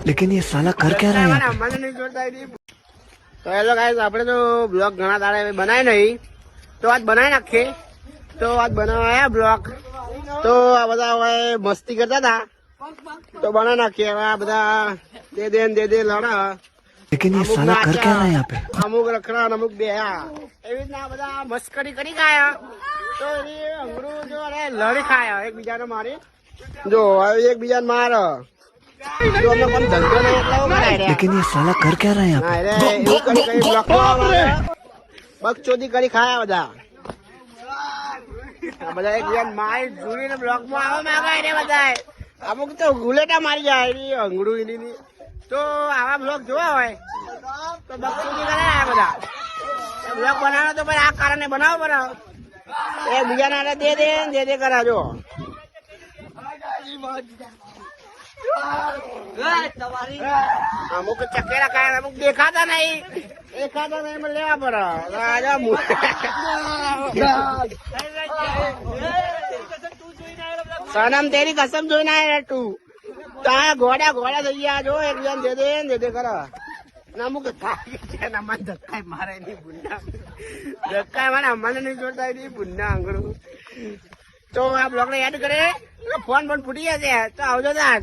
लेकिन ये साला कर क्या रहा है? તો હેલો ગાઈસ, આપણે તો બ્લોગ ઘણા દાડા બનાય નહીં, તો આજ બનાવી નાખીએ. તો આજ બનાવાયા બ્લોગ, તો આ બધા હવે મસ્તી કરતા હતા, તો બનાવી નાખીએ. હવે આ બધા દે લડા, लेकिन ये साला कर क्या रहा है यहाँ पे? અમુક રખડા અમુક બેહ્યા, એવી રીતના બધા મસ્કરી કરી ગયા. તો એ અંગડું જો લડી ખાયા એકબીજાને મારી, જો એકબીજાને માર. लेकिन ये साला कर क्या रहा है यहाँ पे? બકચોદી કરી ખાયા બધા. બધા એકબીજાને મારી જોડીને બ્લોક માં આવવા માંગાય રે બધા. અમુક તો ગુલેટા મારી જાય અંગડું એની. તો આવા બ્લોગ જોવા હોય તો બકચોદી કરે બધા. બ્લોગ બનાવો તો આ કારણે બનાવો બનાવો એકબીજાને દે કરાજો. અમુક ચકેડા ખાય, અમુક દેખાતા નહીં લેવા પડે. સનમ તેરી કસમ જોઈને આવ્યા તું. ત્યાં ઘોડા થઈ ગયા. જો એકબીજાને દે કરો. અમુક ધક્કા મારે નહીં ભૂંડા, ધક્કા મારે અમને નહીં જોડતા નહીં ભૂંડા આંગળું. તો આ બ્લોગ ને યાદ કરે, ફોન ફૂટી જશે તો આવજો તાન.